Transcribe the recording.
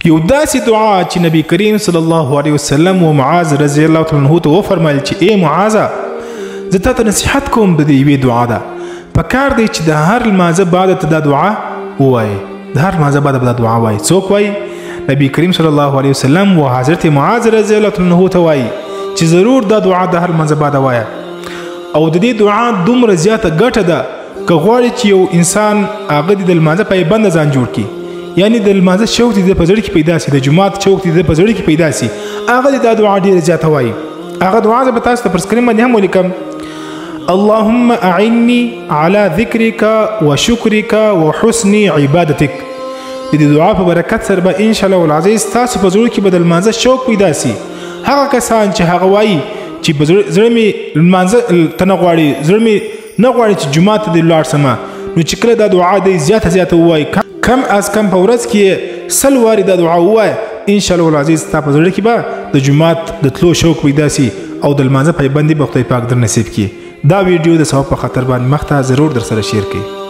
یو داسې دعا چې نبی کریم صلی الله علیه وسلم و معاذ رضی الله تعالی عنہ ته وفرمایل چې ای معاذه زه تا ته نصیحت کوم د دې یوې دعا ده پکار دی چې د هر لمانځه بعد ته دا دعا ووایې د هر لمانځه بعد به دا دعا وایي څوک وایي نبی کریم صلی الله علیه وسلم و حضرت معاذ رضی الله تعالی عنہ ته وایي چې ضرور دا دعا د هر لمانځه بعد وایه او د دې دعا دومره زیاته ګټه ده که غواړي چې یو انسان هغه د لمانځه پایبند ځان جوړ کړي یعنی د لمانځه شوق دې په زړه کې پیدا سي د جمعات شوق دې په زړه کې پیدا سي هغه دا دعا ډیره زیاته وایي هغه دعا زه به تاسو ته پر سکرین باندې هم ولیکم اللهم اعني على ذكرك وشكرك وحسن عبادتك د دې دعا په برکت سره به ان شاء الله العزیز تاسو په زړه کې به د لمانځه شوق پیدا سي هغه کسان چې هغه وایي چې په زړه مې لمانځه ته نه غواړي زړه مې نه غواړي چې جومات ته دې لاړ سمه نو چې کله دا دعا دی زیاته ووایي کم از کم په ورځ کې 100 وارې دا دعا ووایه ان شاء الله العزیز ستا په زړه کې به د جومات د تلو شوق پیدا سي او د لمانځه پایبندي به خدای پاک در نصیب کړي دا ویډیو د ثواب په خاطر باندې مخ ته ضرور در سره شیر کړئ